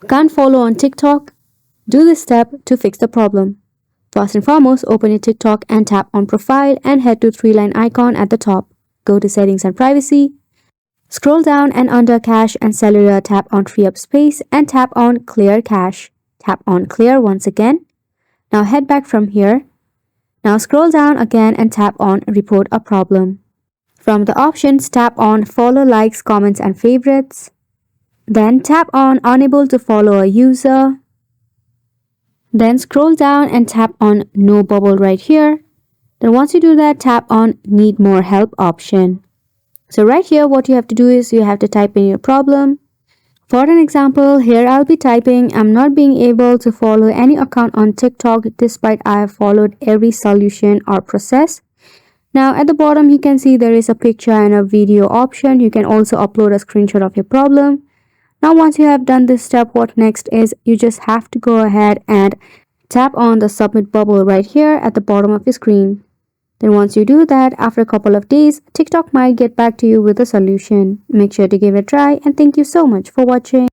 Can't follow on TikTok? Do this step to fix the problem. First and foremost, open your TikTok and tap on Profile and head to three-line icon at the top. Go to Settings and Privacy. Scroll down and under Cache and Cellular, tap on Free Up Space and tap on Clear Cache. Tap on Clear once again. Now head back from here. Now scroll down again and tap on Report a Problem. From the options, tap on Follow Likes, Comments and Favorites. Then tap on Unable to Follow a User. Then scroll down and tap on No Bubble right here. Then once you do that, tap on Need More Help option. So right here, what you have to do is you have to type in your problem. For an example, here I'll be typing, I'm not being able to follow any account on TikTok despite I have followed every solution or process. Now at the bottom, you can see there is a picture and a video option. You can also upload a screenshot of your problem. Now once you have done this step, what next is you just have to go ahead and tap on the submit bubble right here at the bottom of your screen. Then once you do that, after a couple of days, TikTok might get back to you with a solution. Make sure to give it a try and thank you so much for watching.